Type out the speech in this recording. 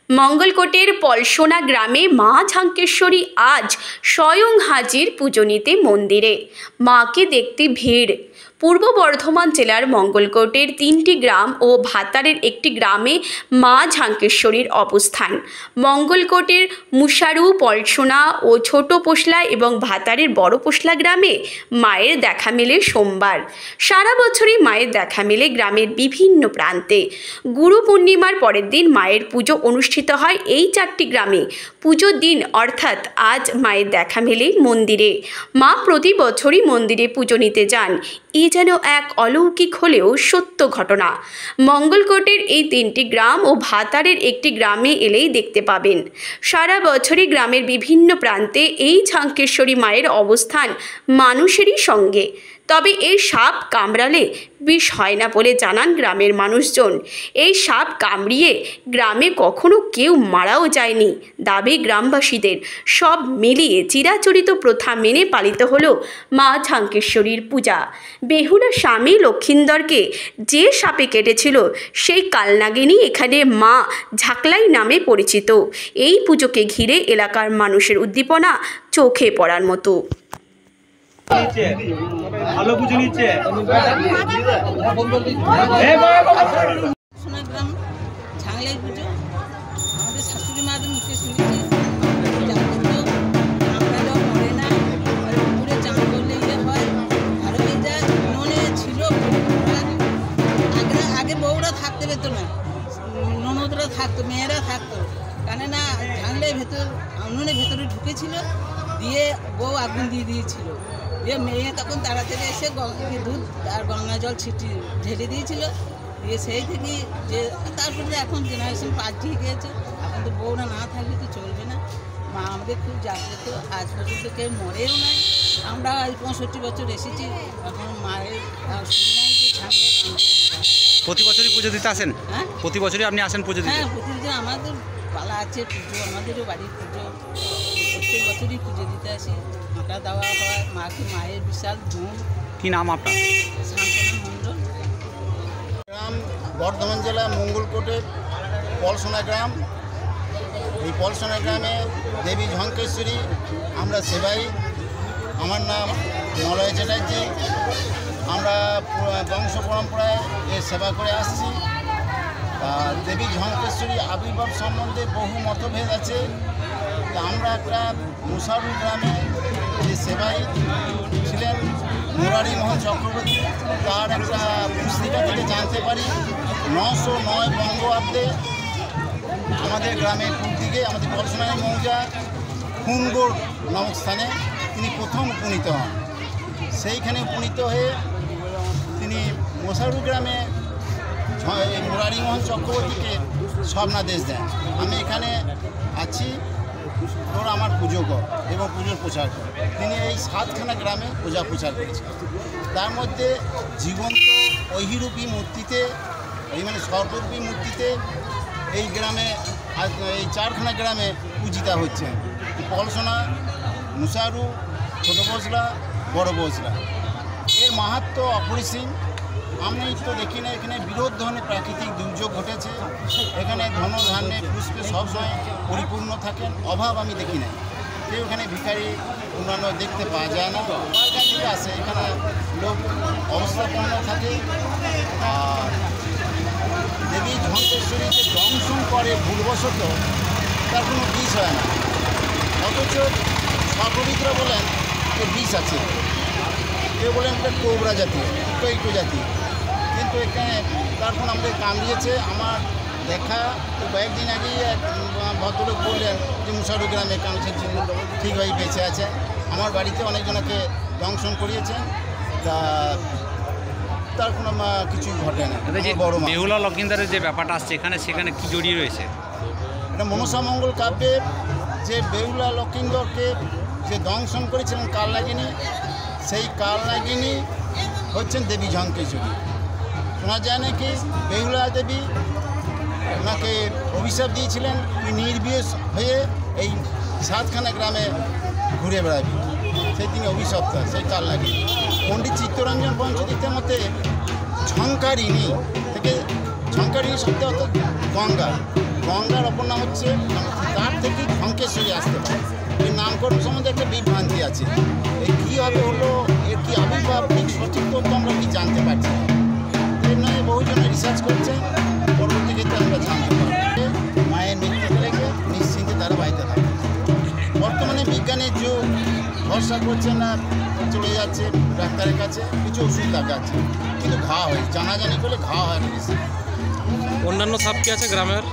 মঙ্গলকোটের পলসোনা গ্রামে মা ঝাঙ্কেশ্বরী আজ স্বয়ং হাজির পুজো নিতে মন্দিরে। মাকে দেখতে ভিড়। পূর্ব বর্ধমান জেলার মঙ্গলকোটের 3টি গ্রাম ও ভাতারের একটি গ্রামে মা ঝাঙ্কেশ্বরীর অবস্থান। মঙ্গলকোটের মুসারু, পলসোনা ও ছোট পোশলা এবং ভাতারের বড় পোশলা গ্রামে মায়ের দেখা মেলে সোমবার। সারা বছরই মায়ের দেখা মেলে গ্রামের বিভিন্ন প্রান্তে। গুরু পূর্ণিমার পরের দিন মায়ের পুজো অনুষ্ঠিত হয় এই 4টি গ্রামে। পুজোর দিন অর্থাৎ আজ মায়ের দেখা মেলে মন্দিরে। মা প্রতি বছরই মন্দিরে পুজো নিতে যান। এ যেন এক অলৌকিক হলেও সত্য ঘটনা। মঙ্গলকোটের এই 3টি গ্রাম ও ভাতারের একটি গ্রামে এলেই দেখতে পাবেন। সারা বছরই গ্রামের বিভিন্ন প্রান্তে এই ঝাঙ্কেশ্বরী মায়ের অবস্থান মানুষেরই সঙ্গে। তবে এই সাপ কামড়ালে বিষ হয় না বলে জানান গ্রামের মানুষজন। এই সাপ কামড়িয়ে গ্রামে কখনো কেউ মারাও যায়নি দাবি গ্রামবাসীদের। সব মিলিয়ে চিরাচরিত প্রথা মেনে পালিত হলো মা ঝাঙ্কেশ্বরীর পূজা। বেহুলা স্বামী লক্ষিন্দরকে যে সাপে কেটেছিল সেই কালনাগিনী এখানে মা ঝাকলাই নামে পরিচিত। এই পুজোকে ঘিরে এলাকার মানুষের উদ্দীপনা চোখে পড়ার মতো। ভালো পুজো নিচ্ছে। ঝাংলাই পুজো আমাদের শাশুড়ি মাদের মুখে শুনেছি মরে না, পুকুরে চান করলে ইয়ে হয়, ভালো হয়ে যায়। ননে ছিল আগে বউরা থাকতে পেত না, ননদরা থাকতো, মেয়েরা থাকতো। কেন না ঝাংলাই উনুনের ভেতরে ঢুকেছিল, দিয়ে বউ আগুন দিয়ে দিয়েছিল। দিয়ে মেয়ে তখন তাড়াতাড়ি এসে দুধ আর গঙ্গা জল ঢেলে দিয়েছিল। দিয়ে সেই থেকে যে তারপরে এখন জেনারেশন পাল্টিয়ে গিয়েছে। এখন তো বউরা না থাকলে তো চলবে না। মা আমাদের খুব জাগ্রত, আজ পর্যন্ত কেউ মরেও নাই। আমরা 65 বছর এসেছি, এখন মায়ের প্রতি বছরই পুজো দিতে আসেন? হ্যাঁ, প্রতি বছরই আপনি আসেন পুজো দিতে? হ্যাঁ, প্রতি বছর আমাদের পালা আছে পুজো, আমাদেরও বাড়ির পুজো, প্রত্যেক বছরই পুজো দিতে আসি। আঁকা দেওয়া হয় মাকে, মায়ের বিশাল ধুম। কি নাম আপনার? শান্তনা মণ্ডল। গ্রাম বর্ধমান জেলা মঙ্গলকোটের পলসোনা গ্রাম। এই পলসোনা গ্রামে দেবী ঝাঙ্কেশ্বরী আমরা সেবাই। আমার নাম মলয় চ্যাটার্জি। আমরা বংশ পরম্পরায় এর সেবা করে আসছি। দেবী ঝাঙ্কেশ্বরী আবির্ভাব সম্বন্ধে বহু মতভেদ আছে। আমরা একটা মুসারু গ্রামে যে সেবাই ছিলেন মুরারি মোহন চক্রবর্তী, তার একটা পুস্তিকা থেকে জানতে পারি 909 বঙ্গাব্দে আমাদের গ্রামের পূর্ব দিকে আমাদের পলসোনাই মৌজা খুনগড় নামক স্থানে তিনি প্রথম উপনীত হন। সেইখানে উপনীত হয়ে তিনি মুসারু গ্রামে মুরারি মোহন চক্রবর্তীকে স্বপ্নাদেশ দেন, আমি এখানে আছি, তোরা আমার পুজো কর এবং পুজোর প্রচার কর। তিনি এই 7খানা গ্রামে পূজা প্রচার করেছেন। তার মধ্যে জীবন্ত ঐহিরূপী মূর্তিতে, এই মানে সর্বরূপী মূর্তিতে এই গ্রামে এই 4খানা গ্রামে পূজিতা হচ্ছেন। পলসোনা, মুসারু, ছোট বসলা, বড় বসলা। এর মাহাত্ম্য অপরিসীম। আমি তো দেখি না এখানে বিরোধ ধরনের প্রাকৃতিক দুর্যোগ ঘটেছে। এখানে ধন ধান্যে পুষ্পে সবসময় পরিপূর্ণ থাকেন, অভাব আমি দেখি না। কেউ এখানে ভিখারি অন্যান্য দেখতে পাওয়া যায় না। কার থেকে আসে, এখানে লোক অবস্থাপন্ন থাকে। আর দেবী ঝাঙ্কেশ্বরীকে দংশন করে ভুলবশত, তার কোনো বিষ হয় না। অথচ সর্ববিদরা বলেন যে বিষ আছে, কেউ বলেন এটা কোবরা জাতীয়, কৈটো জাতীয়। কিন্তু এখানে তারপর আমাদের কামড়িয়েছে। আমার দেখা কয়েকদিন আগেই এক ভদ্রলোক বললেন যে মুসারু গ্রামে কামড়েছে, ঠিকভাবে বেঁচে আছে। আমার বাড়িতে অনেকজনকে দংশন করিয়েছেন, তার কোনো কিছুই ঘটে না। বড় বেহুলা লক্ষিন্দরের যে ব্যাপারটা আসছে সেখানে কি জড়িয়ে রয়েছে? এটা মনসা মঙ্গল কাব্যের যে বেহুলা লক্ষিন্দরকে যে দংশন করেছিলেন কালনাগিনী, সেই কালনাগিনী হচ্ছেন দেবী ঝাঙ্কেশ্বরী। শোনা যায় নাকি বেহুলা দেবী ওনাকে অভিশাপ দিয়েছিলেন, তুই নির্বিষ হয়ে এই 7খানা গ্রামে ঘুরে বেড়াবি। সেই তিনি অভিশপ্ত, সেই কালনাগিনী। পণ্ডিত চিত্তরঞ্জন পঞ্চতীর্থের মতে ঝঙ্কারিণী থেকে, ঝঙ্কারিণী শব্দ অর্থাৎ গঙ্গা, গঙ্গার অপর নাম হচ্ছে তার থেকে ঝঙ্কেশ্বরী আসতে পারে। এই নামকরণ সম্বন্ধে একটা বিভ্রান্তি আছে। এই কীভাবে হলো, এর কী আবির্ভাব, ঠিক সঠিক তথ্য আমরা কি জানতে পারছি না। এর নয় বহুজনে রিসার্চ করছে, পরবর্তী ক্ষেত্রে আমরা জানতে পারি মায়ের মৃত্যুকে রেখে নিশ্চিন্তে তারা বাড়িতে থাকে। বর্তমানে বিজ্ঞানের যুগ, ভরসা করছে না, চলে যাচ্ছে ডাক্তারের কাছে, কিছু ওষুধ লাগাচ্ছে, কিন্তু ঘা হয়, জানাজানি করলে ঘা হয় না বেশি। অন্যান্য সাপ কি আছে গ্রামের?